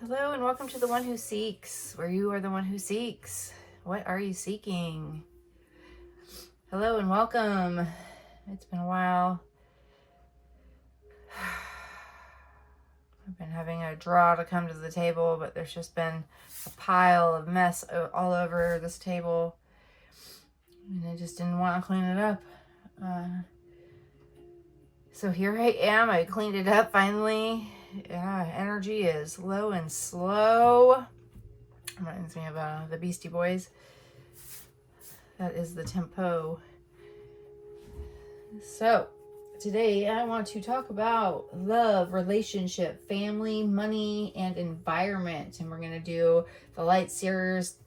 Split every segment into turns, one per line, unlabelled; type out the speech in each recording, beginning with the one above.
Hello and welcome to the One Who Seeks, where you are the one who seeks. What are you seeking? Hello and welcome. It's been a while. I've been having a draw to come to the table, but there's just been a pile of mess all over this table. And I just didn't want to clean it up. So here I am. I cleaned it up finally. Yeah, energy is low and slow. Reminds me of the Beastie Boys. That is the tempo. So today I want to talk about love, relationship, family, money, and environment. And we're going to do the Light Seers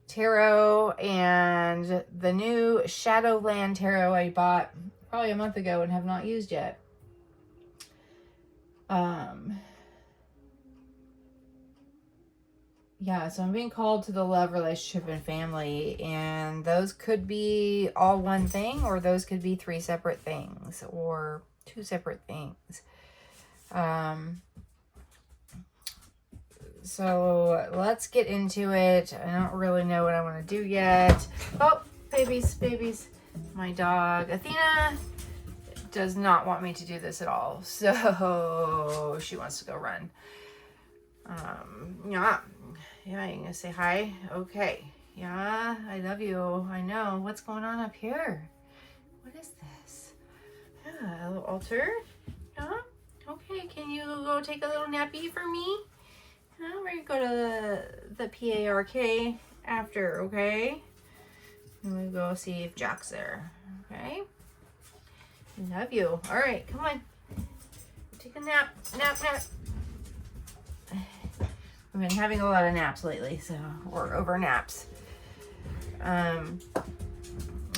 Tarot and the new Shadowland Tarot I bought probably a month ago and have not used yet. Yeah, so I'm being called to the love, relationship, and family, and those could be all one thing, or those could be three separate things, or two separate things. So let's get into it. I don't really know what I want to do yet. Oh, babies. My dog, Athena, does not want me to do this at all, so she wants to go run. Yeah, you gonna say hi? Okay. Yeah, I love you. I know. What's going on up here? What is this? Yeah, a little altar. Yeah. Okay, can you go take a little nappy for me? We're gonna go to the PARK after, okay? And we go see if Jack's there. Okay? Love you. All right, come on. Take a nap. Nap. I've been having a lot of naps lately, or over naps. All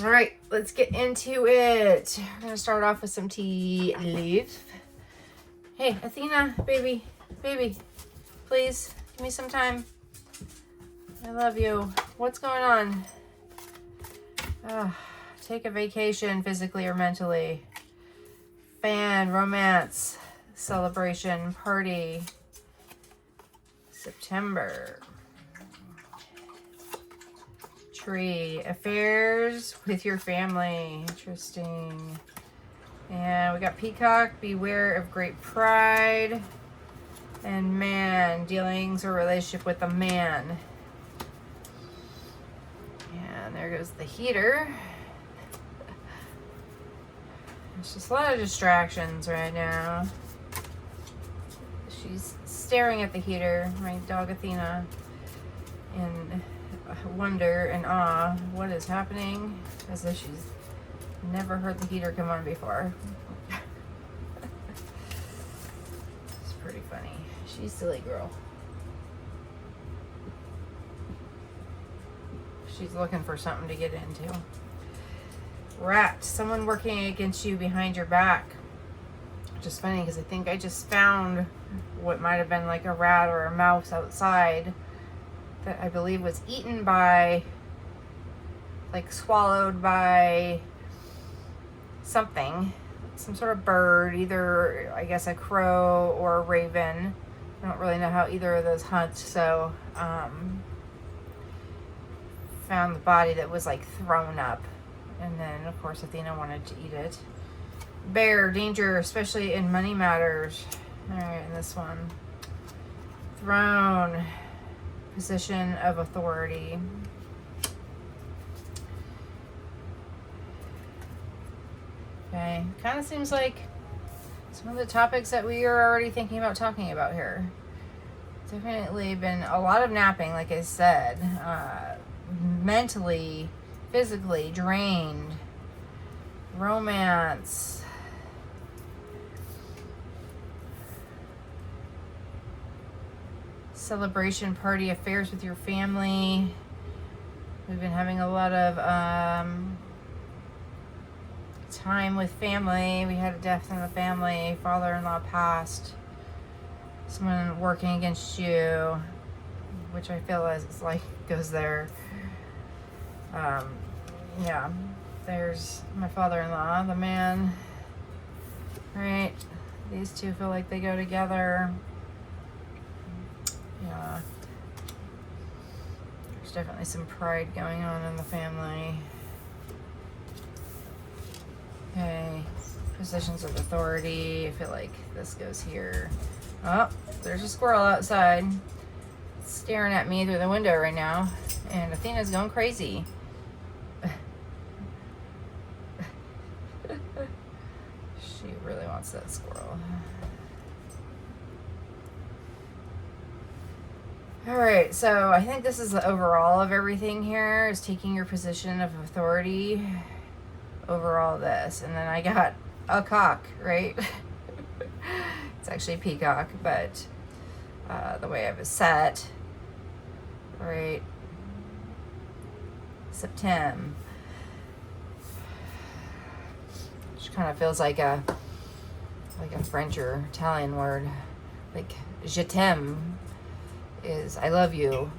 right, let's get into it. We're gonna start off with some tea leaves. Hey, Athena, baby, please give me some time. I love you. What's going on? Take a vacation, physically or mentally. Fan, romance, celebration, party. September. Tree, affairs with your family. Interesting. And we got peacock, beware of great pride. And man, dealings or relationship with a man. And there goes the heater. There's just a lot of distractions right now. She's staring at the heater, my dog Athena, in wonder and awe. What is happening? As if she's never heard the heater come on before. It's pretty funny. She's a silly girl. She's looking for something to get into. Rat, someone working against you behind your back. Which is funny because I think I just found what might have been like a rat or a mouse outside that I believe was eaten by, like swallowed by something, some sort of bird, either I guess a crow or a raven. I don't really know how either of those hunt, so found the body that was like thrown up, and then of course Athena wanted to eat it. Bear, danger, especially in money matters. All right, and this one. Throne, position of authority. Okay, kind of seems like some of the topics that we are already thinking about talking about here. Definitely been a lot of napping, like I said. Mentally, physically drained. Romance. Celebration, party, affairs with your family. We've been having a lot of time with family. We had a death in the family. Father-in-law passed. Someone working against you, which I feel is like goes there. Yeah, there's my father-in-law, the man. Right, these two feel like they go together. Yeah. There's definitely some pride going on in the family. Okay. Positions of authority. I feel like this goes here. Oh, there's a squirrel outside staring at me through the window right now. And Athena's going crazy. She really wants that squirrel. All right, so I think this is the overall of everything here, is taking your position of authority over all this. And then I got a cock, right? It's actually a peacock, but the way I was set, right? September. Which kind of feels like a French or Italian word. Like je t'aime is I love you.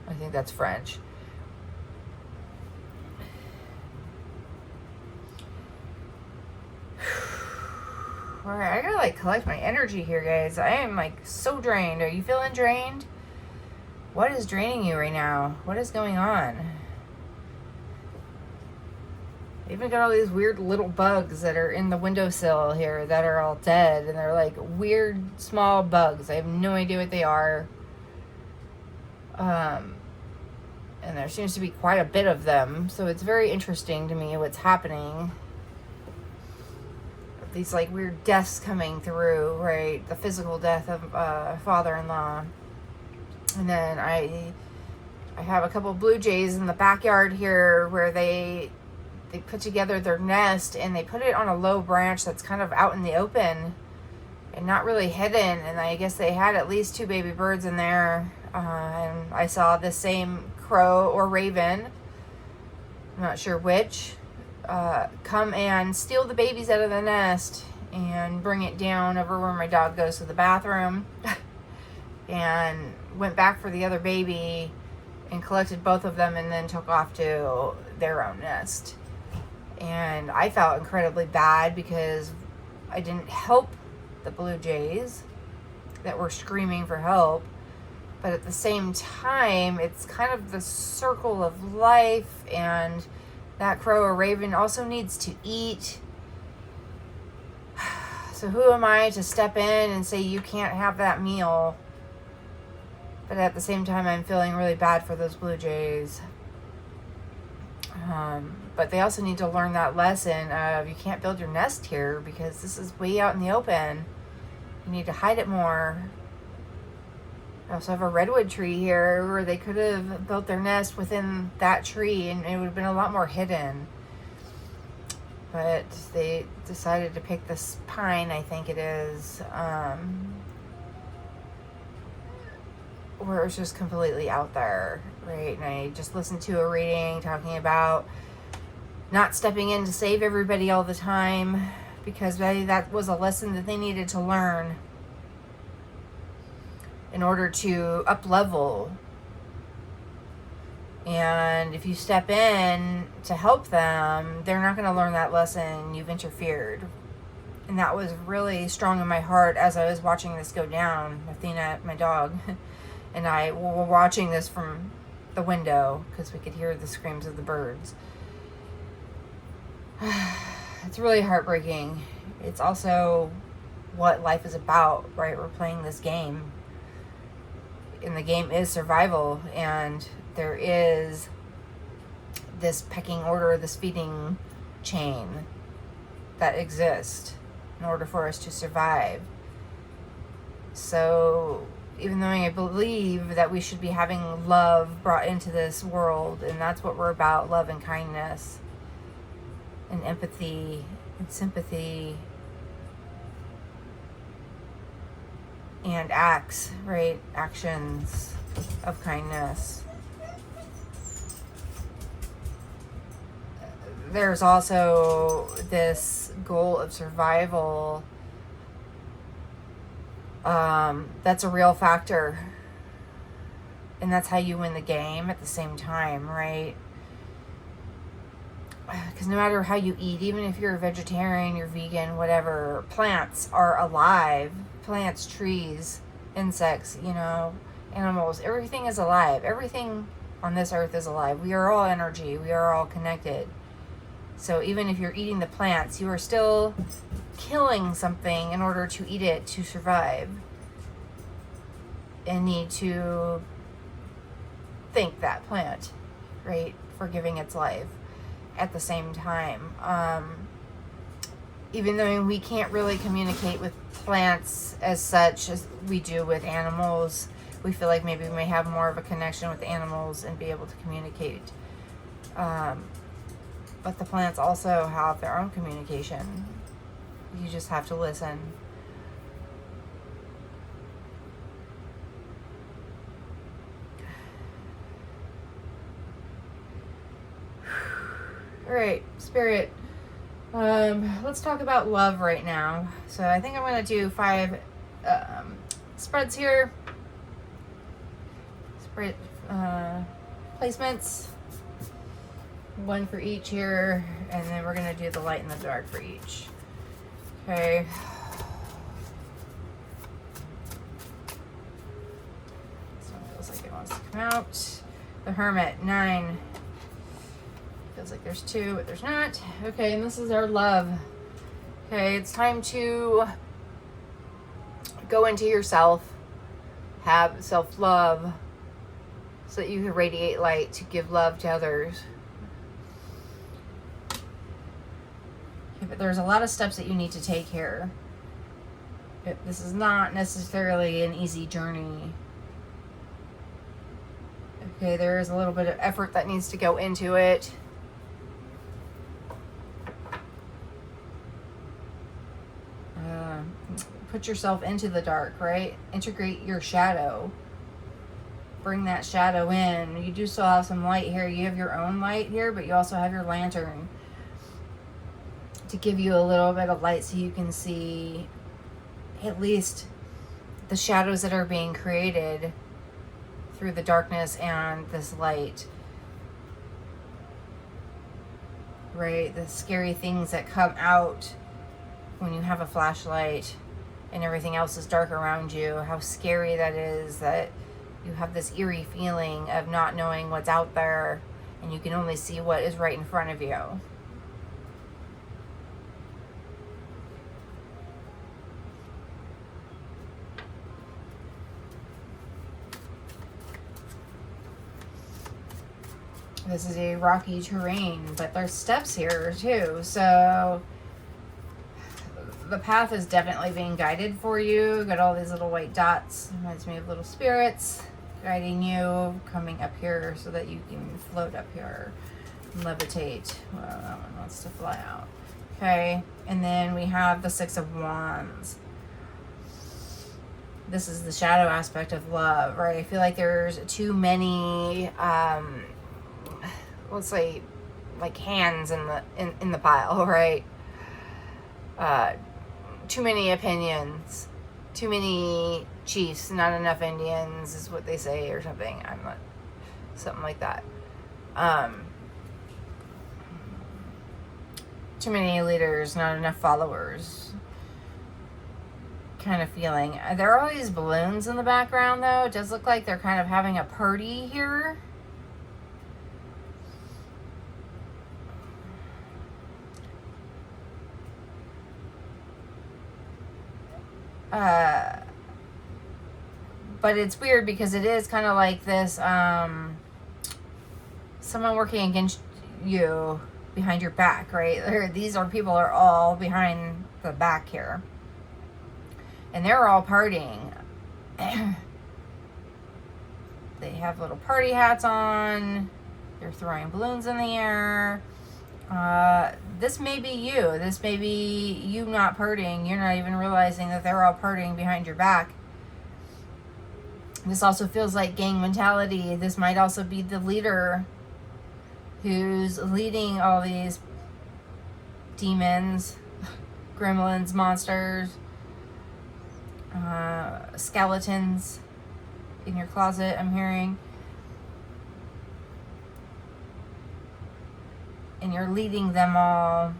I think that's French. All right, I gotta like collect my energy here, guys. I am like so drained. Are you feeling drained? What is draining you right now? What is going on? I even got all these weird little bugs that are in the windowsill here that are all dead, and they're like weird small bugs. I have no idea what they are. And there seems to be quite a bit of them, so it's very interesting to me what's happening. These like weird deaths coming through, right? The physical death of father-in-law. And then I have a couple blue jays in the backyard here where they put together their nest, and they put it on a low branch that's kind of out in the open and not really hidden. And I guess they had at least 2 baby birds in there. And I saw the same crow or raven, I'm not sure which, come and steal the babies out of the nest and bring it down over where my dog goes to the bathroom. And went back for the other baby and collected both of them, and then took off to their own nest. And I felt incredibly bad because I didn't help the blue jays that were screaming for help. But at the same time, it's kind of the circle of life, and that crow or raven also needs to eat. So who am I to step in and say you can't have that meal? But at the same time, I'm feeling really bad for those blue jays. But they also need to learn that lesson of you can't build your nest here because this is way out in the open. You need to hide it more. I also have a redwood tree here where they could have built their nest within that tree, and it would have been a lot more hidden. But they decided to pick this pine, I think it is, where it's just completely out there, right? And I just listened to a reading talking about not stepping in to save everybody all the time, because that was a lesson that they needed to learn in order to up level. And if you step in to help them, they're not going to learn that lesson. You've interfered. And that was really strong in my heart as I was watching this go down. Athena, my dog, and I were watching this from the window because we could hear the screams of the birds. It's really heartbreaking. It's also what life is about, right? We're playing this game, and the game is survival, and there is this pecking order, this feeding chain that exists in order for us to survive. So even though I believe that we should be having love brought into this world, and that's what we're about, love and kindness and empathy and sympathy and acts, right? Actions of kindness. There's also this goal of survival that's a real factor, and that's how you win the game at the same time, right? because no matter how you eat, even if you're a vegetarian, you're vegan, whatever, plants are alive. Plants, trees, insects, you know, animals, everything is alive. Everything on this earth is alive. We are all energy. We are all connected. So even if you're eating the plants, you are still killing something in order to eat it to survive, and need to thank that plant, right, for giving its life at the same time. Even though we can't really communicate with plants as such as we do with animals, we feel like maybe we may have more of a connection with animals and be able to communicate. But the plants also have their own communication. You just have to listen. All right, Spirit. Let's talk about love right now. So I think I'm going to do 5 spreads here. Spread placements. 1 for each here, and then we're going to do the light and the dark for each. Okay. This one feels like it wants to come out. The Hermit, 9. Feels like there's 2, but there's not. Okay, and this is our love. Okay, it's time to go into yourself, have self-love, so that you can radiate light to give love to others. Okay, but there's a lot of steps that you need to take here. This is not necessarily an easy journey. Okay, there is a little bit of effort that needs to go into it. Put yourself into the dark, right? Integrate your shadow. Bring that shadow in. You do still have some light here. You have your own light here, but you also have your lantern to give you a little bit of light so you can see at least the shadows that are being created through the darkness and this light. Right? The scary things that come out when you have a flashlight and everything else is dark around you. How scary that is, that you have this eerie feeling of not knowing what's out there and you can only see what is right in front of you. This is a rocky terrain, but there's steps here too. So the path is definitely being guided for you. Got all these little white dots. Reminds me of little spirits guiding you, coming up here so that you can float up here and levitate. Well, that one wants to fly out. Okay, and then we have the 6 of Wands. This is the shadow aspect of love, right? I feel like there's too many let's say like hands in the pile, right? Too many opinions, too many chiefs, not enough Indians is what they say, or something. I'm not, something like that. Too many leaders, not enough followers kind of feeling. There are all these balloons in the background though. It does look like they're kind of having a party here. But it's weird because it is kind of like this, someone working against you behind your back, right? These are people are all behind the back here. And they're all partying. They have little party hats on. They're throwing balloons in the air. This may be you. This may be you not partying. You're not even realizing that they're all partying behind your back. This also feels like gang mentality. This might also be the leader who's leading all these demons, gremlins, monsters, skeletons in your closet, I'm hearing. and you're leading them all.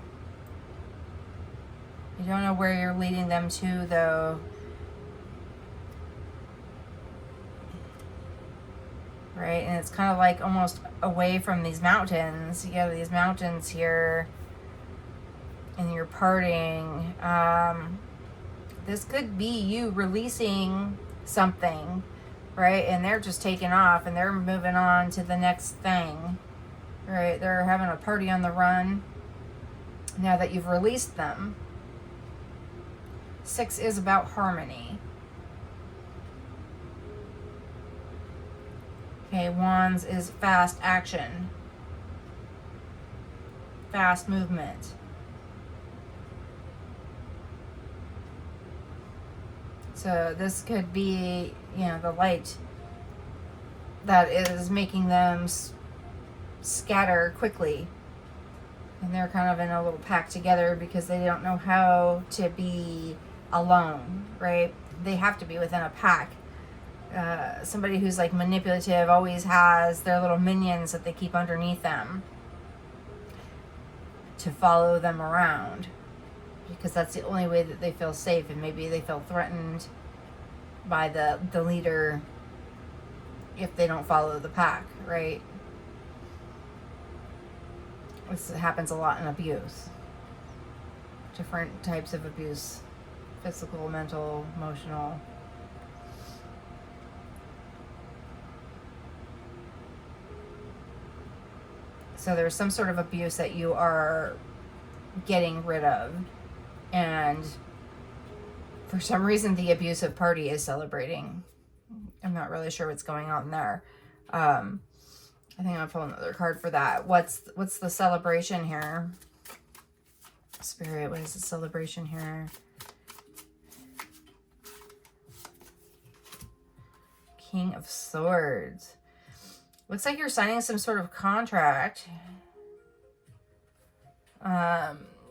You don't know where you're leading them to, though. Right? And it's kind of like almost away from these mountains. You have these mountains here, and you're parting. This could be you releasing something, right? And they're just taking off, and they're moving on to the next thing, right? They're having a party on the run now that you've released them. 6 is about harmony. Okay, Wands is fast action. Fast movement. So this could be, you know, the light that is making them scatter quickly. And they're kind of in a little pack together because they don't know how to be alone, right? They have to be within a pack. Somebody who's like manipulative always has their little minions that they keep underneath them to follow them around, because that's the only way that they feel safe, and maybe they feel threatened by the leader if they don't follow the pack, right? This happens a lot in abuse. Different types of abuse. Physical, mental, emotional. So there's some sort of abuse that you are getting rid of. And for some reason, the abusive party is celebrating. I'm not really sure what's going on there. I think I'll pull another card for that. What's the celebration here? Spirit, what is the celebration here? King of Swords. Looks like you're signing some sort of contract.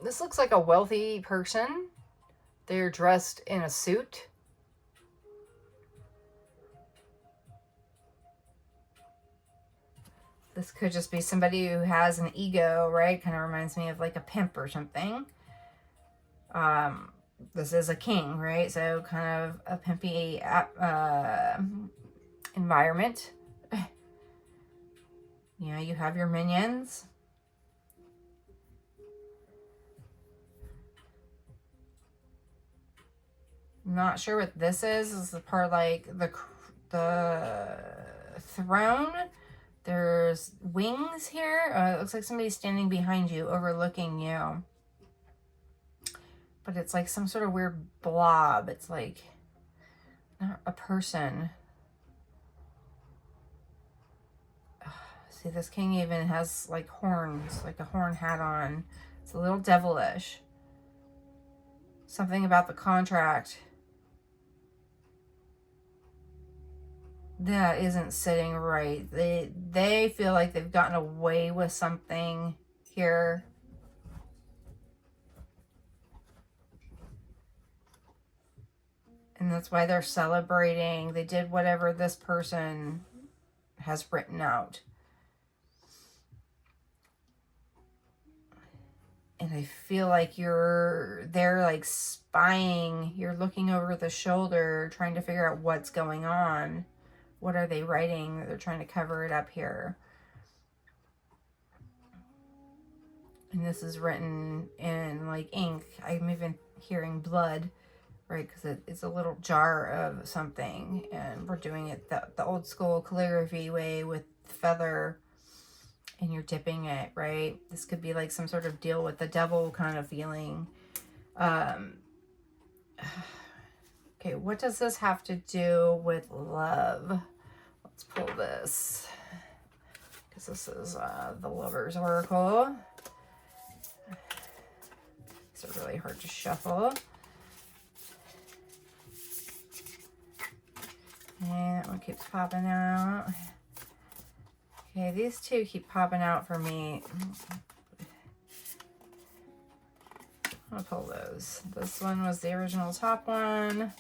This looks like a wealthy person. They're dressed in a suit. This could just be somebody who has an ego, right? Kind of reminds me of like a pimp or something. This is a king, right? So kind of a pimpy environment. You know, you have your minions. I'm not sure what this is. This is the part like the throne. There's wings here. It looks like somebody's standing behind you, overlooking you. But it's like some sort of weird blob. It's like not a person. See, this king even has like horns, like a horn hat on. It's a little devilish. Something about the contract that isn't sitting right. They feel like they've gotten away with something here. And that's why they're celebrating. They did whatever this person has written out. And I feel like they're like spying. You're looking over the shoulder, trying to figure out what's going on. What are they writing? They're trying to cover it up here. And this is written in like ink. I'm even hearing blood, right? Because it's a little jar of something. And we're doing it the old school calligraphy way with feather. And you're dipping it, right? This could be like some sort of deal with the devil kind of feeling. Okay, what does this have to do with love? Let's pull this. Because this is the Lover's Oracle. These are really hard to shuffle. And that one keeps popping out. Okay, these two keep popping out for me. I'll pull those. This one was the original top one.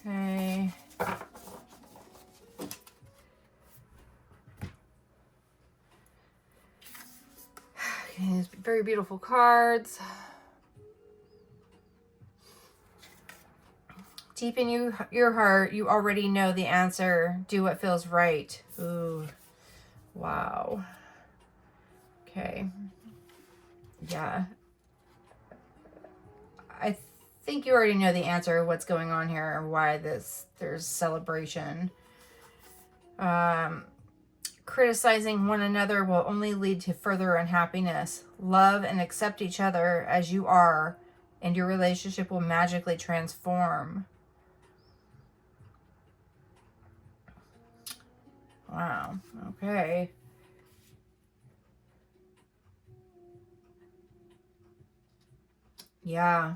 Okay. These very beautiful cards. Deep in your heart, you already know the answer. Do what feels right. Ooh. Wow. Okay. Yeah. I think you already know the answer of what's going on here and why there's celebration. Criticizing one another will only lead to further unhappiness. Love and accept each other as you are, and your relationship will magically transform. Wow. Okay. Yeah.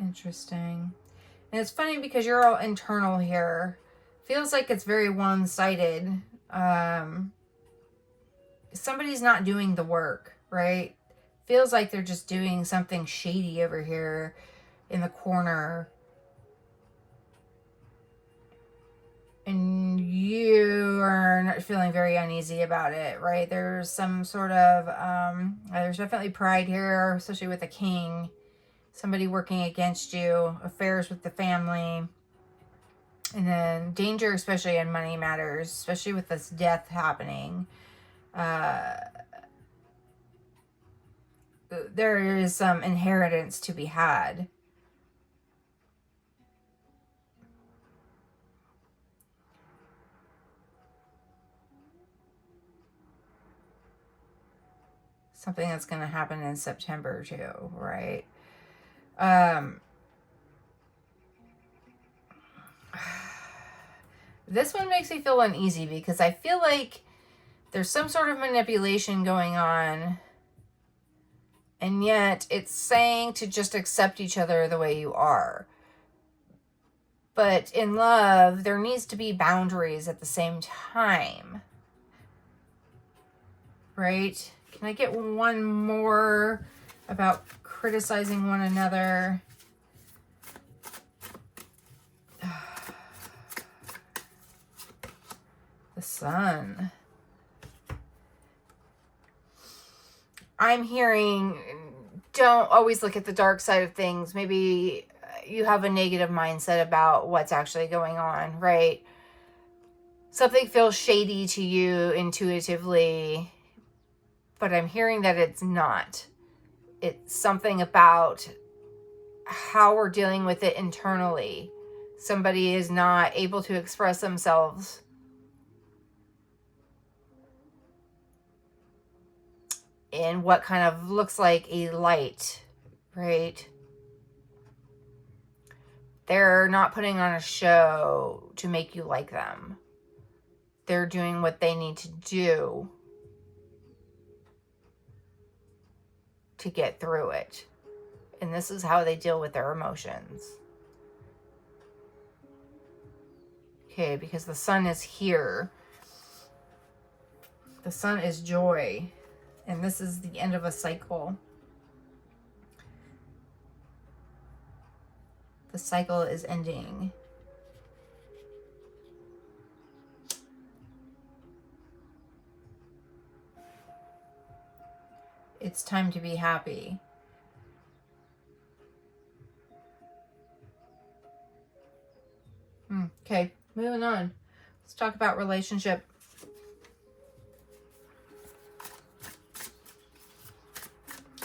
Interesting. And it's funny because you're all internal here. Feels like it's very one-sided. Somebody's not doing the work, right? Feels like they're just doing something shady over here in the corner. And you are not feeling very uneasy about it, right? There's some sort of, there's definitely pride here, especially with the king. Somebody working against you, affairs with the family. And then danger, especially in money matters, especially with this death happening. There is some inheritance to be had. Something that's going to happen in September too, right? This one makes me feel uneasy because I feel like there's some sort of manipulation going on, and yet it's saying to just accept each other the way you are. But in love, there needs to be boundaries at the same time. Right? Can I get one more about criticizing one another? The Sun. I'm hearing, don't always look at the dark side of things. Maybe you have a negative mindset about what's actually going on, right? Something feels shady to you intuitively, but I'm hearing that it's not. It's something about how we're dealing with it internally. Somebody is not able to express themselves. In what kind of looks like a light, right? They're not putting on a show to make you like them. They're doing what they need to do to get through it. And this is how they deal with their emotions. Okay, because the Sun is here. The Sun is joy. And this is the end of a cycle. The cycle is ending. It's time to be happy. Okay, moving on. Let's talk about relationship.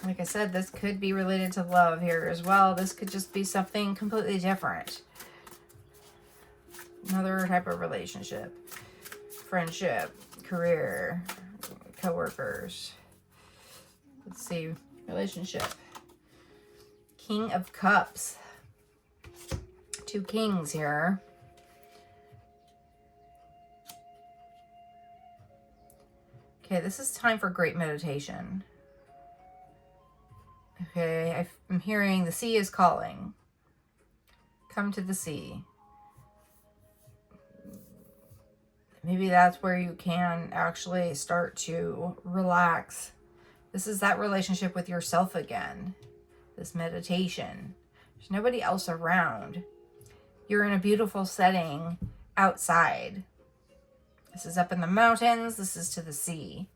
Like I said, this could be related to love here as well. This could just be something completely different. Another type of relationship. Friendship, career, co-workers. Let's see. Relationship. King of Cups. Two kings here. Okay, this is time for great meditation. Okay, I'm hearing the sea is calling. Come to the sea. Maybe that's where you can actually start to relax This is that relationship with yourself again. This meditation. There's nobody else around. You're in a beautiful setting outside. This is up in the mountains. This is to the sea.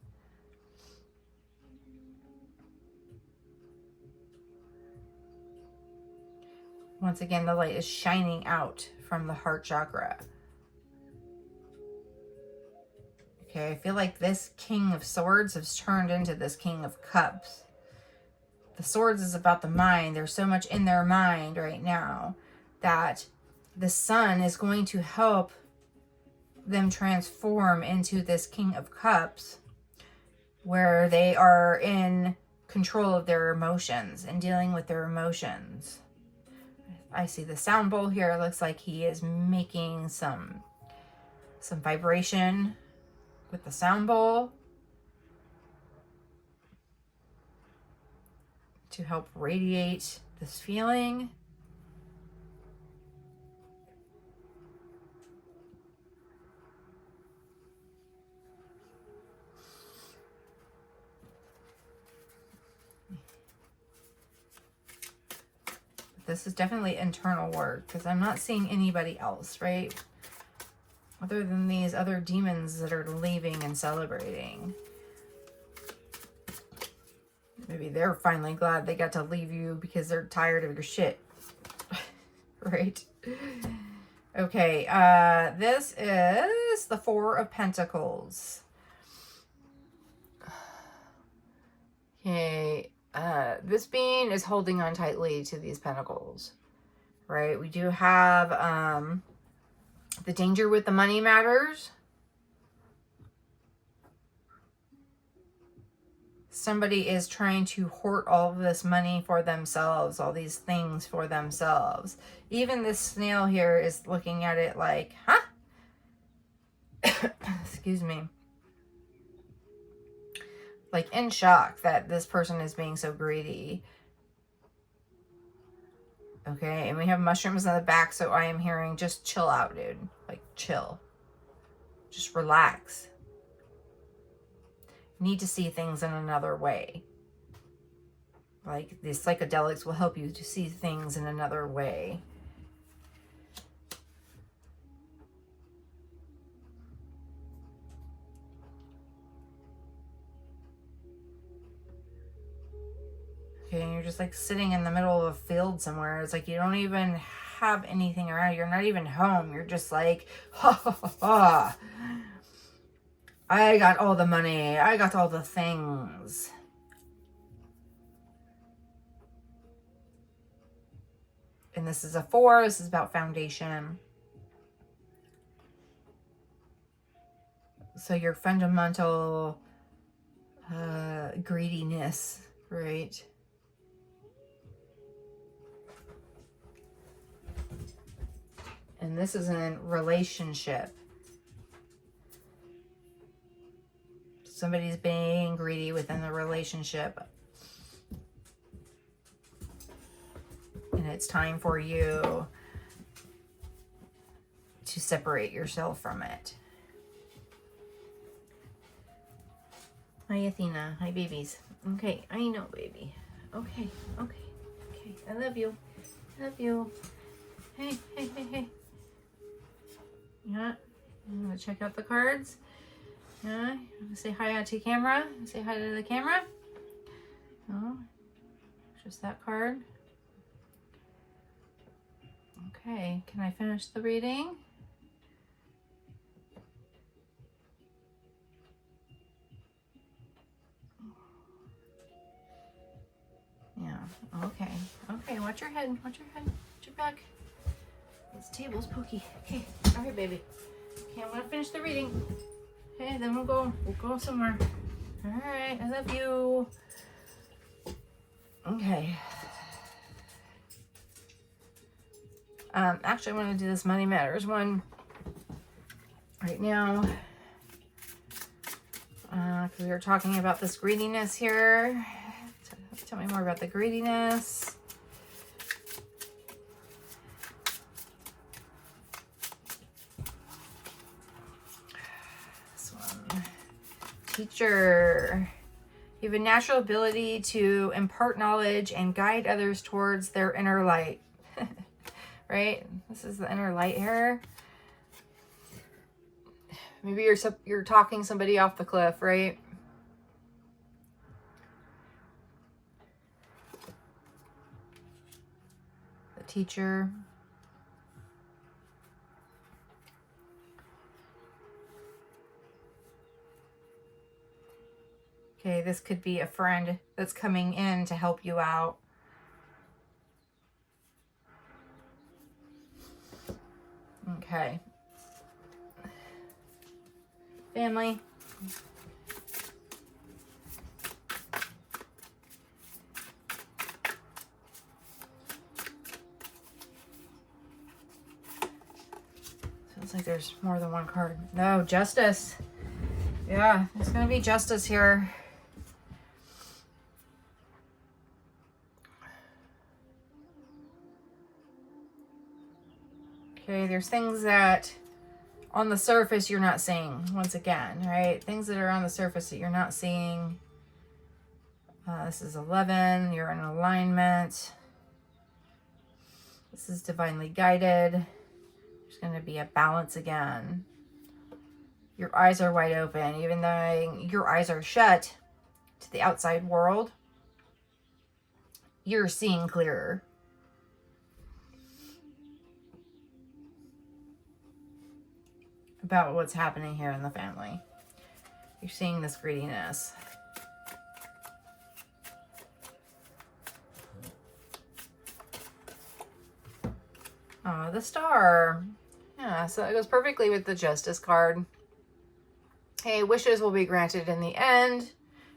Once again, the light is shining out from the heart chakra. Okay, I feel like this King of Swords has turned into this King of Cups. The Swords is about the mind. There's so much in their mind right now that the Sun is going to help them transform into this King of Cups, where they are in control of their emotions and dealing with their emotions. I see the sound bowl here. It looks like he is making some vibration with the sound bowl to help radiate this feeling. This is definitely internal work because I'm not seeing anybody else, right? Other than these other demons that are leaving and celebrating. Maybe they're finally glad they got to leave you because they're tired of your shit. Right? Okay, this is the Four of Pentacles. Okay, this being is holding on tightly to these pentacles, right? We do have the danger with the money matters. Somebody is trying to hoard all of this money for themselves, all these things for themselves. Even this snail here is looking at it like, huh? Excuse me. Like in shock that this person is being so greedy. Okay, and we have mushrooms in the back, so I am hearing just chill out, dude. Like chill. Just relax. You need to see things in another way. Like these psychedelics will help you to see things in another way. Okay, and you're just like sitting in the middle of a field somewhere. It's like you don't even have anything around. You're not even home. You're just like, ha ha ha ha. I got all the money. I got all the things. And this is a 4. This is about foundation. So your fundamental greediness, right? And this is a relationship. Somebody's being greedy within the relationship. And it's time for you to separate yourself from it. Hi, Athena. Hi, babies. Okay, I know, baby. Okay. I love you. Hey. Yeah. You want to check out the cards? Yeah. You want to say hi to camera? Say hi to the camera? No. Just that card. Okay. Can I finish the reading? Yeah. Okay. Watch your head. Watch your back. This table's pokey. Okay. All right, baby. Okay, I'm gonna finish the reading. Okay, then we'll go somewhere. All right. I love you. Okay. Actually, I'm gonna do this Money Matters one right now. Because we were talking about this greediness here. Tell me more about the greediness. This one. Teacher. You have a natural ability to impart knowledge and guide others towards their inner light. Right? This is the inner light here. Maybe you're talking somebody off the cliff, right? The teacher. Okay, this could be a friend that's coming in to help you out. Okay. Family. Sounds like there's more than one card. No, justice. Yeah, there's going to be justice here. Okay, there's things that on the surface you're not seeing, once again, right? Things that are on the surface that you're not seeing. This is 11. You're in alignment. This is divinely guided. There's going to be a balance again. Your eyes are wide open, even though your eyes are shut to the outside world. You're seeing clearer. About what's happening here in the family. You're seeing this greediness. Oh, the star. Yeah, so it goes perfectly with the justice card. Hey, wishes will be granted in the end.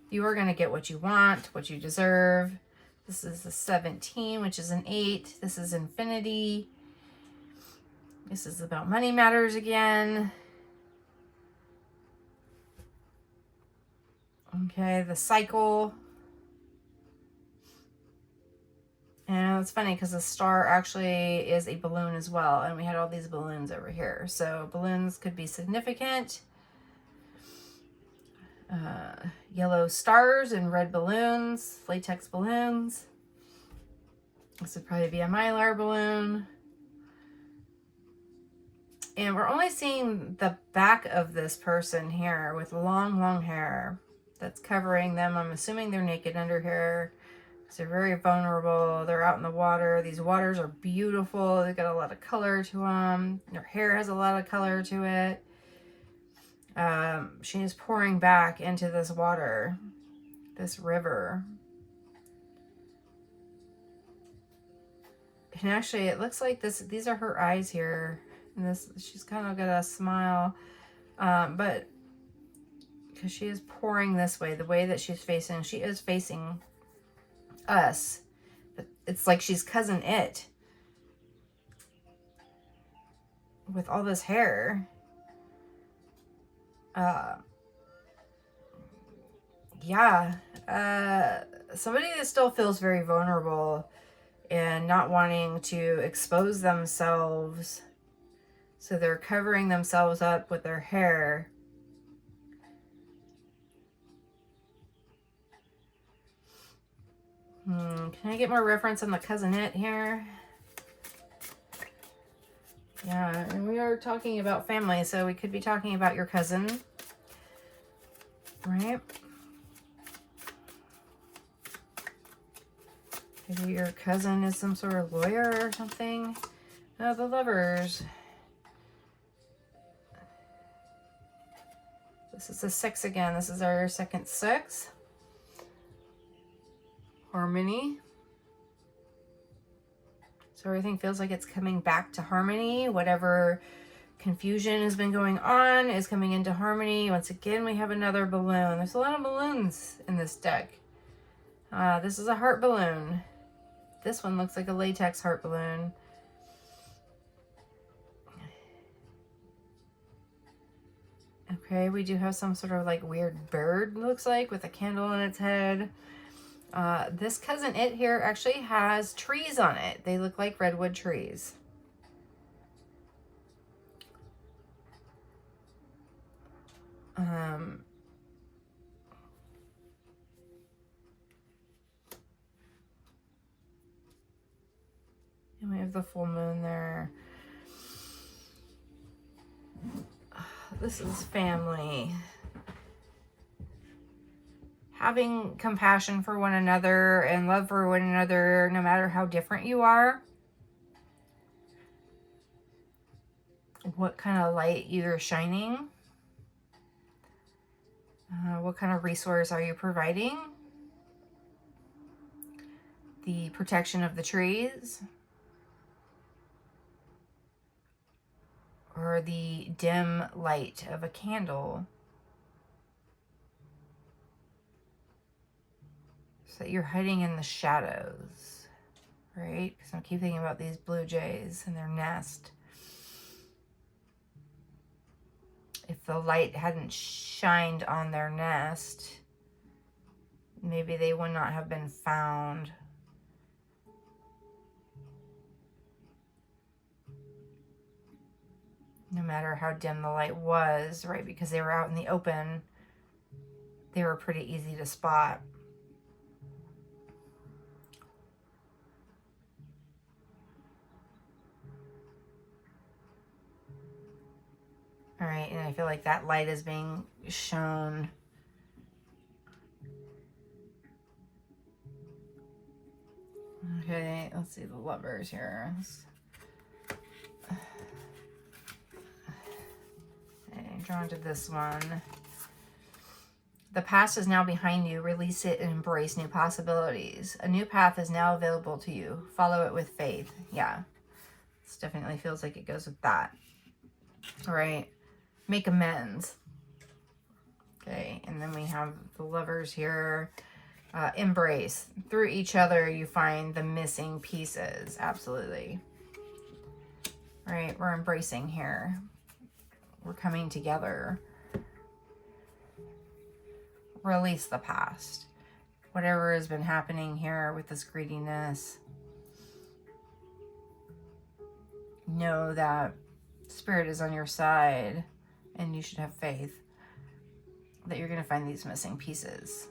You are going to get what you want, what you deserve. This is the 17, which is an 8. This is infinity. This is about money matters again. Okay, the cycle. And it's funny because the star actually is a balloon as well. And we had all these balloons over here. So balloons could be significant. Yellow stars and red balloons, latex balloons. This would probably be a mylar balloon. And we're only seeing the back of this person here with long, long hair that's covering them. I'm assuming they're naked under here. They're very vulnerable. They're out in the water. These waters are beautiful. They've got a lot of color to them. Their hair has a lot of color to it. She is pouring back into this water, this river. And actually, it looks like these are her eyes here. And she's kind of got a smile. But because she is pouring this way, the way that she is facing us. But it's like she's cousin it. With all this hair. Yeah. Somebody that still feels very vulnerable and not wanting to expose themselves. So they're covering themselves up with their hair. Can I get more reference on the cousinette here? Yeah, and we are talking about family, so we could be talking about your cousin. Right? Maybe your cousin is some sort of lawyer or something. No, the Lovers. This is a 6 again. This is our second 6. Harmony. So everything feels like it's coming back to harmony. Whatever confusion has been going on is coming into harmony. Once again, we have another balloon. There's a lot of balloons in this deck. This is a heart balloon. This one looks like a latex heart balloon. Okay, we do have some sort of like weird bird, looks like, with a candle on its head. This cousin it here actually has trees on it. They look like redwood trees. have the full moon there. This is family. Having compassion for one another and love for one another, no matter how different you are. What kind of light you're shining. What kind of resource are you providing? The protection of the trees. Or the dim light of a candle. So that you're hiding in the shadows, right? Because I keep thinking about these blue jays and their nest. If the light hadn't shined on their nest, maybe they would not have been found. No matter how dim the light was, right? Because they were out in the open, they were pretty easy to spot. All right, and I feel like that light is being shown. Okay, let's see the Lovers here. Okay, drawn to this one. The past is now behind you. Release it and embrace new possibilities. A new path is now available to you. Follow it with faith. Yeah, this definitely feels like it goes with that. All right. Make amends. Okay, and then we have the Lovers here. Embrace. Through each other, you find the missing pieces. Absolutely. All right, we're embracing here. We're coming together. Release the past. Whatever has been happening here with this greediness. Know that Spirit is on your side. And you should have faith that you're going to find these missing pieces.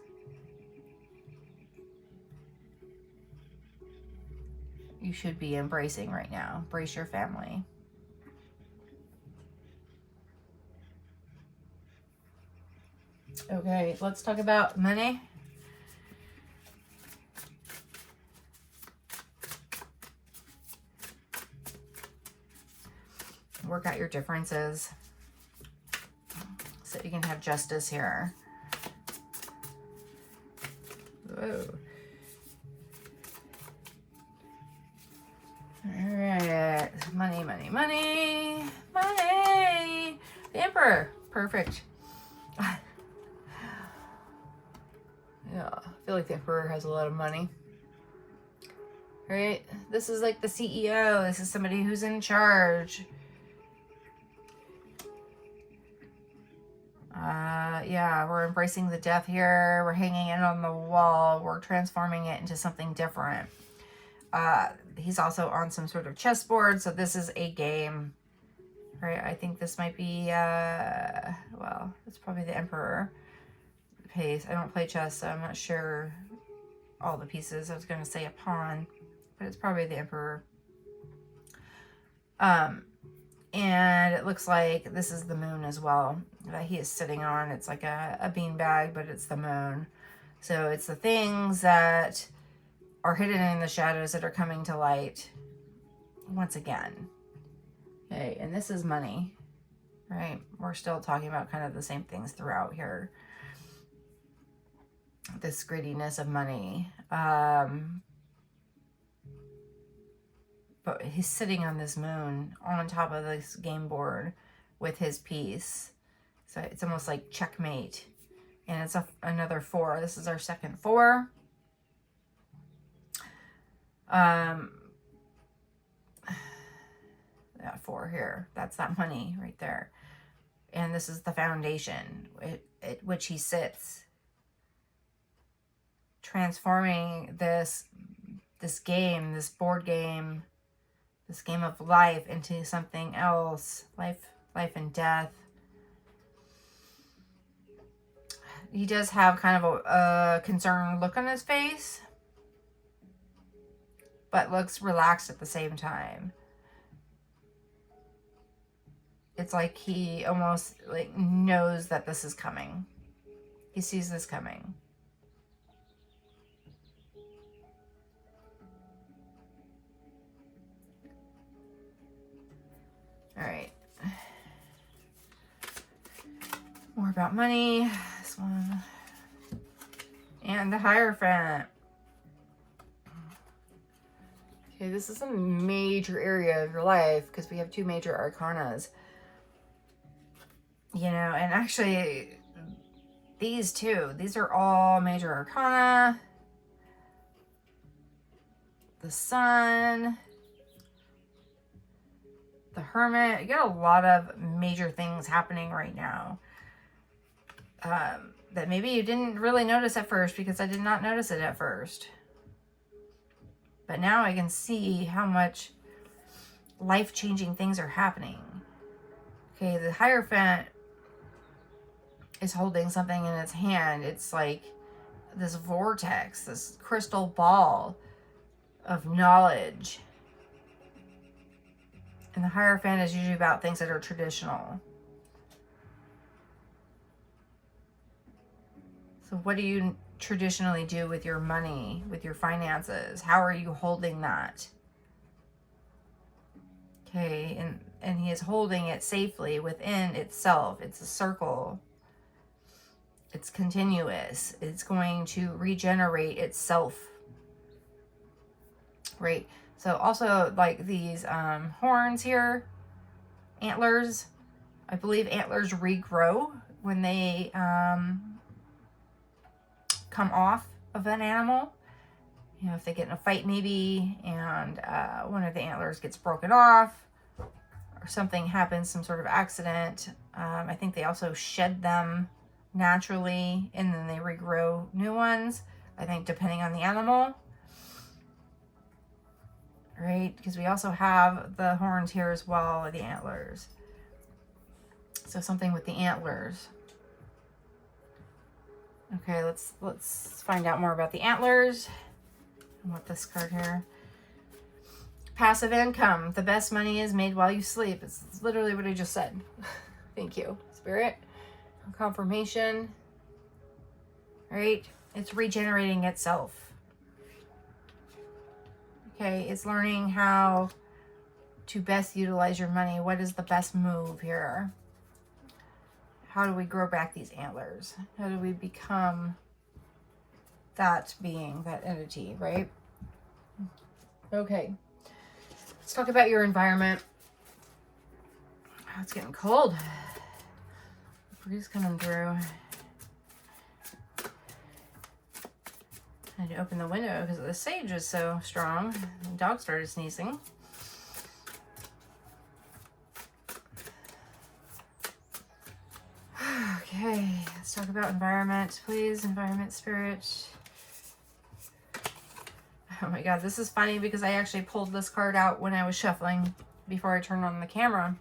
You should be embracing right now. Embrace your family. Okay, let's talk about money. Work out your differences so you can have justice here. Whoa. All right. Money, money, money, money. The Emperor. Perfect. Yeah, I feel like the Emperor has a lot of money. Right? This is like the CEO. This is somebody who's in charge. Yeah, we're embracing the death here. We're hanging it on the wall. We're transforming it into something different. He's also on some sort of chessboard, so this is a game. Right? I think this might be, well, it's probably the Emperor piece. I don't play chess, so I'm not sure all the pieces. I was going to say a pawn, but it's probably the Emperor. And it looks like this is the moon as well that he is sitting on. It's like a bean bag, but it's the moon. So it's the things that are hidden in the shadows that are coming to light once again. Okay, and this is money, right? We're still talking about kind of the same things throughout here. This greediness of money. But he's sitting on this moon on top of this game board with his piece. So it's almost like checkmate. And it's another 4. This is our second 4. That 4 here. That's that money right there. And this is the foundation at which he sits. Transforming this game, this board game, this game of life into something else. Life and death. He does have kind of a concerned look on his face. but looks relaxed at the same time. It's like he almost like knows that this is coming. He sees this coming. All right. More about money. This one. And the Hierophant. Okay, this is a major area of your life because we have two major arcanas. You know, and actually these two, these are all major arcana. The Sun, the Hermit. You got a lot of major things happening right now that maybe you didn't really notice at first, because I did not notice it at first. But now I can see how much life-changing things are happening. Okay, the Hierophant is holding something in its hand. It's like this vortex, this crystal ball of knowledge. And the Hierophant is usually about things that are traditional. So what do you traditionally do with your money, with your finances? How are you holding that? Okay, and he is holding it safely within itself. It's a circle. It's continuous. It's going to regenerate itself. Right? So also like these horns here, antlers. I believe antlers regrow when they come off of an animal. You know, if they get in a fight maybe, and one of the antlers gets broken off, or something happens, some sort of accident. I think they also shed them naturally, and then they regrow new ones, I think, depending on the animal. Right? Because we also have the horns here as well, the antlers. So something with the antlers. Okay, let's find out more about the antlers. And what this card here. Passive income. The best money is made while you sleep. It's literally what I just said. Thank you, Spirit. Confirmation. Right? It's regenerating itself. Okay, it's learning how to best utilize your money. What is the best move here? How do we grow back these antlers? How do we become that being, that entity, right? Okay. Let's talk about your environment. Oh, it's getting cold. The breeze coming through. I had to open the window because the sage is so strong. The dog started sneezing. Okay, let's talk about environment, please. Environment, Spirit. Oh my God, this is funny because I actually pulled this card out when I was shuffling before I turned on the camera.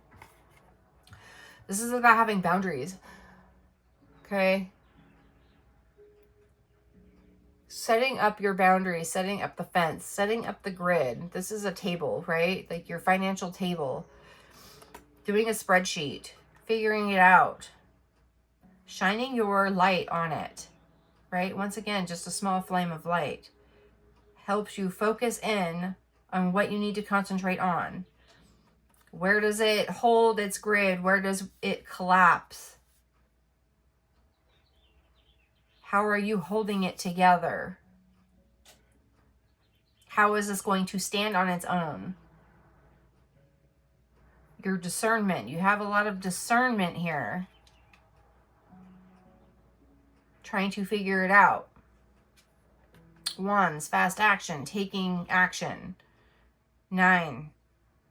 This is about having boundaries. Okay. Setting up your boundaries, setting up the fence, setting up the grid. This is a table, right? Like your financial table. Doing a spreadsheet, figuring it out. Shining your light on it, right? Once again, just a small flame of light helps you focus in on what you need to concentrate on. Where does it hold its grid? Where does it collapse? How are you holding it together? How is this going to stand on its own? Your discernment. You have a lot of discernment here. Trying to figure it out. Wands, fast action, taking action. 9.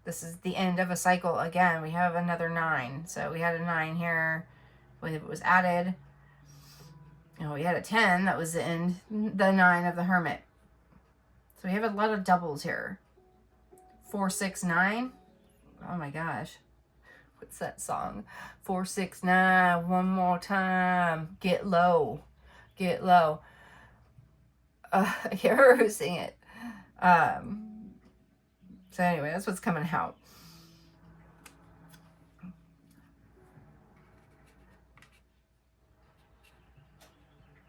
This is the end of a cycle. Again, we have another 9. So we had a 9 here. I believe it was added. Oh, we had a 10. That was the end. The 9 of the Hermit. So we have a lot of doubles here. 4, 6, 9. Oh my gosh. What's that song? 4, 6, 9. One more time. Get low. Get low. I can't remember who sang it. So anyway, that's what's coming out.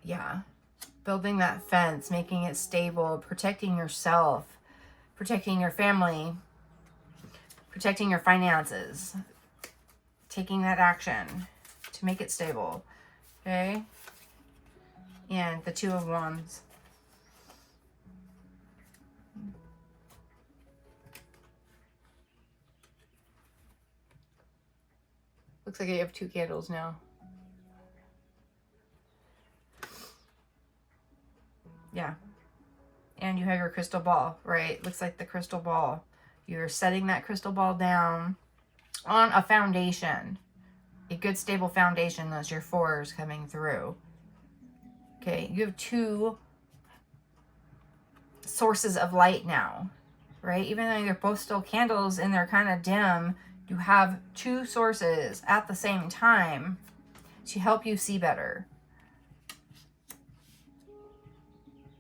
Yeah. Building that fence, making it stable, protecting yourself, protecting your family, protecting your finances, taking that action to make it stable. Okay? And the Two of Wands. Looks like I have 2 candles now. Yeah. And you have your crystal ball, right? Looks like the crystal ball. You're setting that crystal ball down on a foundation. A good stable foundation. Those your 4s coming through. Okay, you have 2 sources of light now, right? Even though they're both still candles and they're kind of dim, you have 2 sources at the same time to help you see better.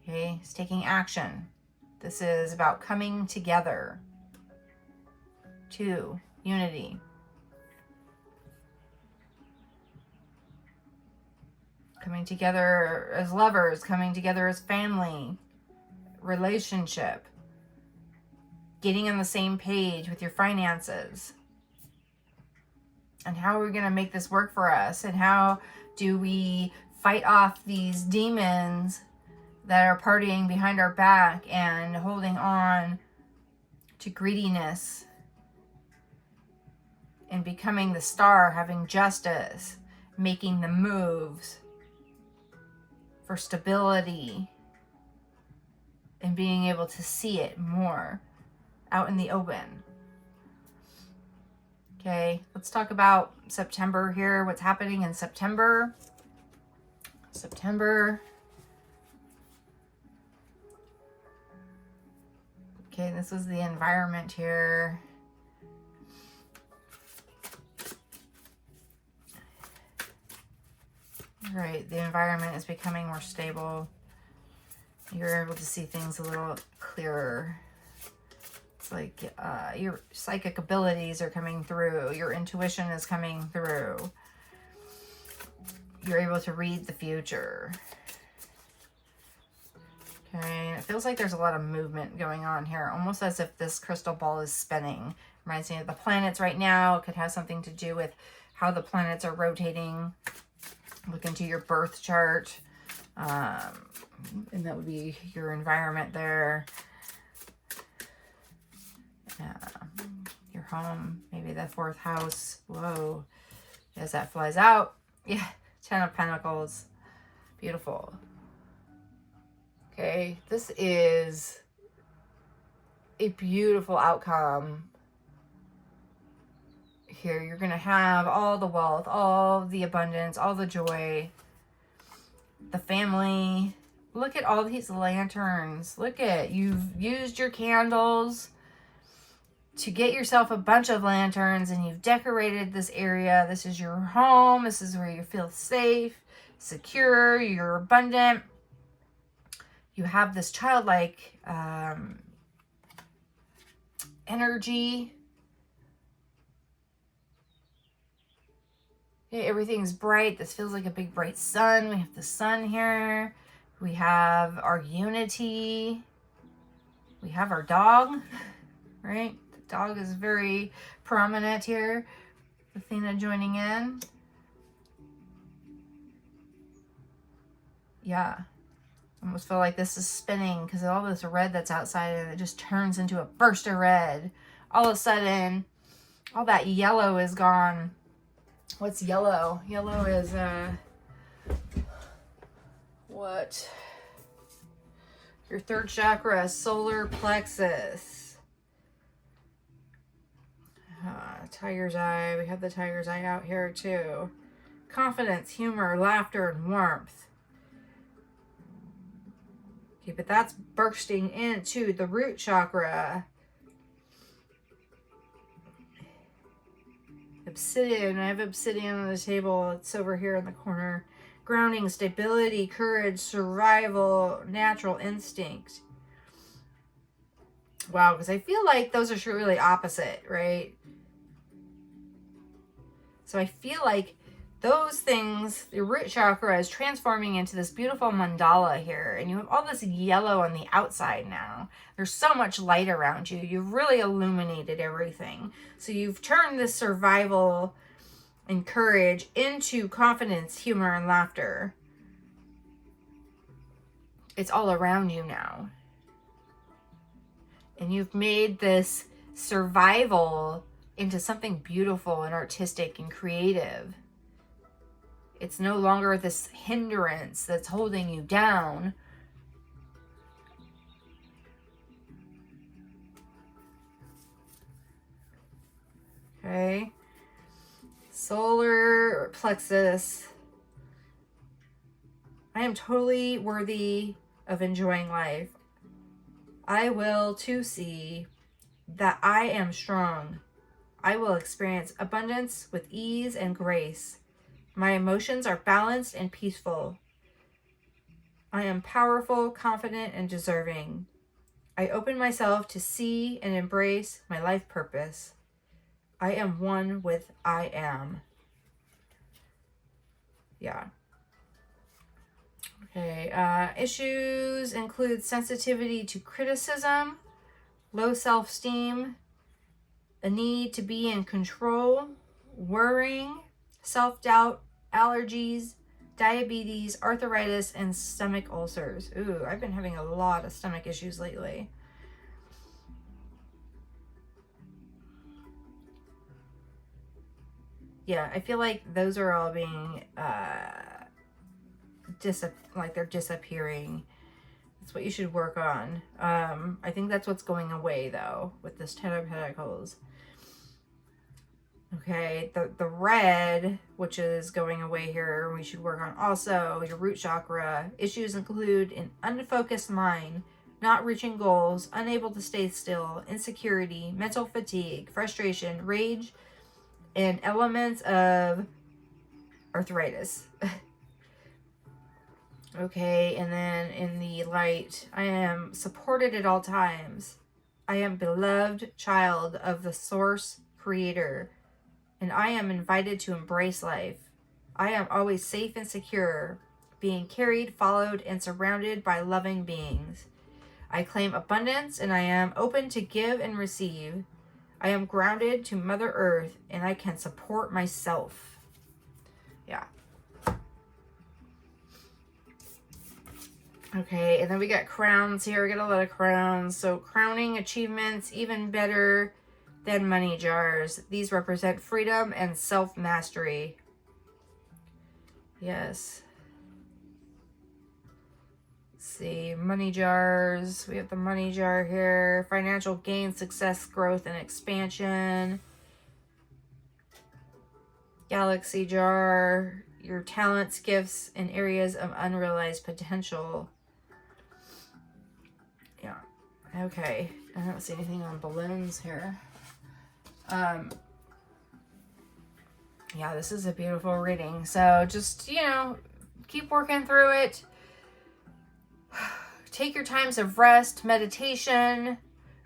Okay, it's taking action. This is about coming together. 2, unity. Coming together as lovers, coming together as family, relationship. Getting on the same page with your finances. And how are we going to make this work for us? And how do we fight off these demons that are partying behind our back and holding on to greediness and becoming the star, having justice, making the moves for stability and being able to see it more out in the open. Okay, let's talk about September here. What's happening in September? Okay, this is the environment here. Right, the environment is becoming more stable. You're able to see things a little clearer. It's like your psychic abilities are coming through. Your intuition is coming through. You're able to read the future. Okay, it feels like there's a lot of movement going on here, almost as if this crystal ball is spinning. Reminds me of the planets right now. It could have something to do with how the planets are rotating. Look into your birth chart, and that would be your environment there. Your home, maybe the 4th house. Whoa, as that flies out. Yeah, 10 of Pentacles. Beautiful. Okay, this is a beautiful outcome. Here, you're going to have all the wealth, all the abundance, all the joy, the family. Look at all these lanterns. Look at, you've used your candles to get yourself a bunch of lanterns and you've decorated this area. This is your home. This is where you feel safe, secure, you're abundant. You have this childlike energy. Okay, everything's bright. This feels like a big bright sun. We have the sun here. We have our unity. We have our dog, right? The dog is very prominent here. Athena joining in. Yeah. Almost feel like this is spinning because of all this red that's outside and it just turns into a burst of red. All of a sudden, all that yellow is gone. What's yellow? Yellow is, what? Your 3rd chakra, solar plexus. Tiger's eye. We have the tiger's eye out here too. Confidence, humor, laughter, and warmth. Okay, but that's bursting into the root chakra. Obsidian. I have obsidian on the table. It's over here in the corner. Grounding, stability, courage, survival, natural instinct. Wow, because I feel like those are really opposite, right? So I feel like those things, the root chakra is transforming into this beautiful mandala here. And you have all this yellow on the outside now. There's so much light around you. You've really illuminated everything. So you've turned this survival and courage into confidence, humor, and laughter. It's all around you now. And you've made this survival into something beautiful and artistic and creative. It's no longer this hindrance that's holding you down. Okay. Solar plexus. I am totally worthy of enjoying life. I will too see that I am strong. I will experience abundance with ease and grace. My emotions are balanced and peaceful. I am powerful, confident, and deserving. I open myself to see and embrace my life purpose. I am one with I am. Yeah. Okay. Issues include sensitivity to criticism, low self-esteem, a need to be in control, worrying, self-doubt, allergies, diabetes, arthritis, and stomach ulcers. Ooh, I've been having a lot of stomach issues lately. Yeah, I feel like those are all being they're disappearing. That's what you should work on. I think that's what's going away though with this Ten of Pentacles. Okay, the red, which is going away here, we should work on also your root chakra. Issues include an unfocused mind, not reaching goals, unable to stay still, insecurity, mental fatigue, frustration, rage, and elements of arthritis. Okay, and then in the light, I am supported at all times. I am beloved child of the source creator, and I am invited to embrace life. I am always safe and secure, being carried, followed, and surrounded by loving beings. I claim abundance, and I am open to give and receive. I am grounded to Mother Earth, and I can support myself. Yeah. Okay, and then we got crowns here. We got a lot of crowns. So crowning achievements, even better than money jars. These represent freedom and self-mastery. Yes. Let's see, money jars. We have the money jar here. Financial gain, success, growth, and expansion. Galaxy jar. Your talents, gifts, and areas of unrealized potential. Yeah. Okay. I don't see anything on balloons here. Yeah, this is a beautiful reading. So just, keep working through it. Take your times of rest, meditation.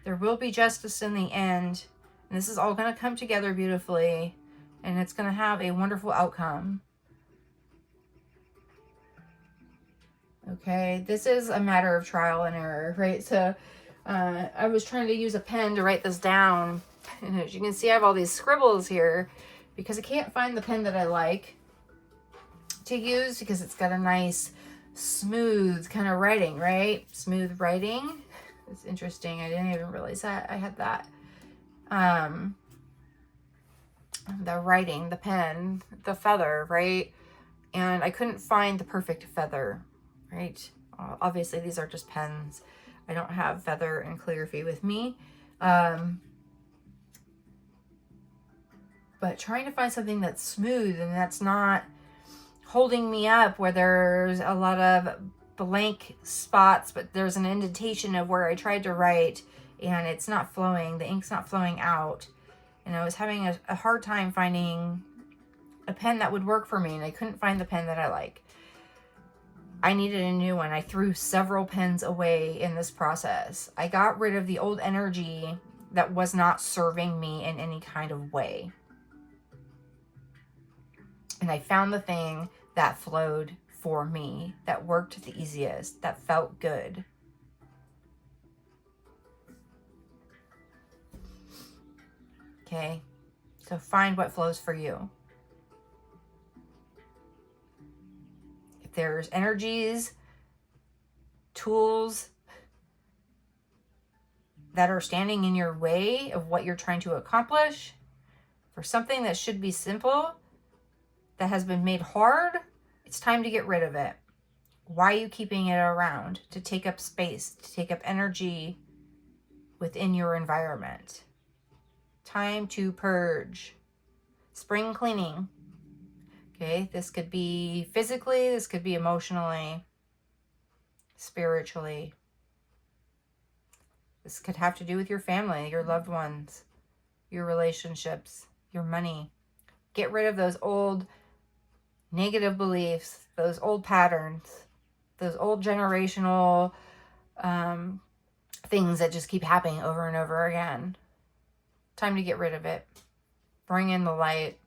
There will be justice in the end. And this is all going to come together beautifully. And it's going to have a wonderful outcome. Okay, this is a matter of trial and error, right? So I was trying to use a pen to write this down. And as you can see, I have all these scribbles here because I can't find the pen that I like to use because it's got a nice smooth kind of writing, right? Smooth writing. It's interesting. I didn't even realize that I had that. The writing, the pen, the feather, right? And I couldn't find the perfect feather, right? Obviously, these are just pens. I don't have feather and calligraphy with me. But trying to find something that's smooth and that's not holding me up, where there's a lot of blank spots, but there's an indentation of where I tried to write and it's not flowing. The ink's not flowing out. And I was having a hard time finding a pen that would work for me, and I couldn't find the pen that I like. I needed a new one. I threw several pens away in this process. I got rid of the old energy that was not serving me in any kind of way. And I found the thing that flowed for me, that worked the easiest, that felt good. Okay, so find what flows for you. If there's energies, tools that are standing in your way of what you're trying to accomplish, for something that should be simple, that has been made hard, it's time to get rid of it. Why are you keeping it around? To take up space, to take up energy within your environment. Time to purge. Spring cleaning. Okay, this could be physically, this could be emotionally, spiritually. This could have to do with your family, your loved ones, your relationships, your money. Get rid of those old negative beliefs, those old patterns, those old generational things that just keep happening over and over again. Time to get rid of it. Bring in the light.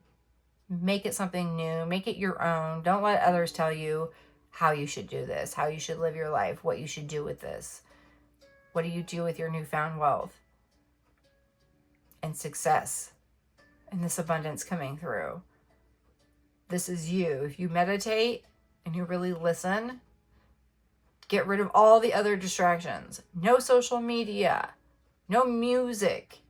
Make it something new. Make it your own. Don't let others tell you how you should do this, how you should live your life, what you should do with this. What do you do with your newfound wealth and success and this abundance coming through? This is you. If you meditate and you really listen, get rid of all the other distractions. No social media, no music.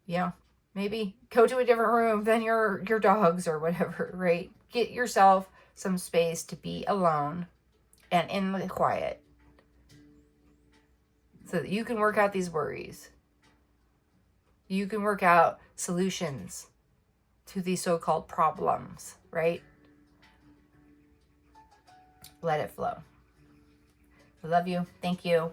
You know, maybe go to a different room than your dogs or whatever, right? Get yourself some space to be alone and in the quiet so that you can work out these worries. You can work out solutions to these so-called problems, right? Let it flow. I love you. Thank you.